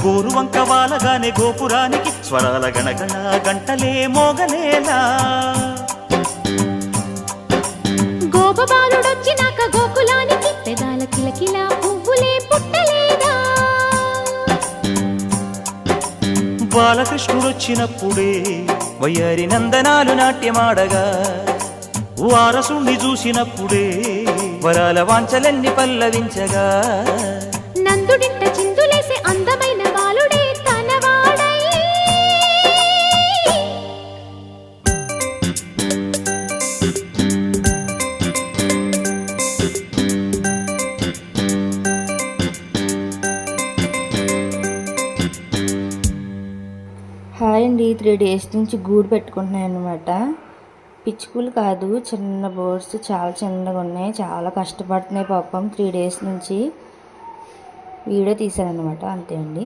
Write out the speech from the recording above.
గోరువంక వాలగానే గోపురానికి స్వరాల గణగణ గంటలే మోగలేలా. గోపబాలుడొచ్చినాక గోకులానికి పెదాల కిలకిల పువ్వులే పుట్టలేదా. బాలకృష్ణుడొచ్చినప్పుడే వయ్యారి నందనాలు నాట్యమాడగా, వారసుణ్ణి చూసినప్పుడే వరాల వాంఛలన్నీ పల్లవించగా, నందుడింట చిందులేసే అందమైన బాలుడే తనవాడై. హాయ్ అండి, 3 days నుంచి గూడు పెట్టుకుంటున్నాయి అన్నమాట. పిచ్చుకలు కాదు, చిన్న బర్డ్స్ చాలా చిన్నగా ఉన్నాయి, చాలా కష్టపడుతున్నాయి పాపం. 3 days నుంచి వీడియో తీశాను అనమాట, అంతే అండి.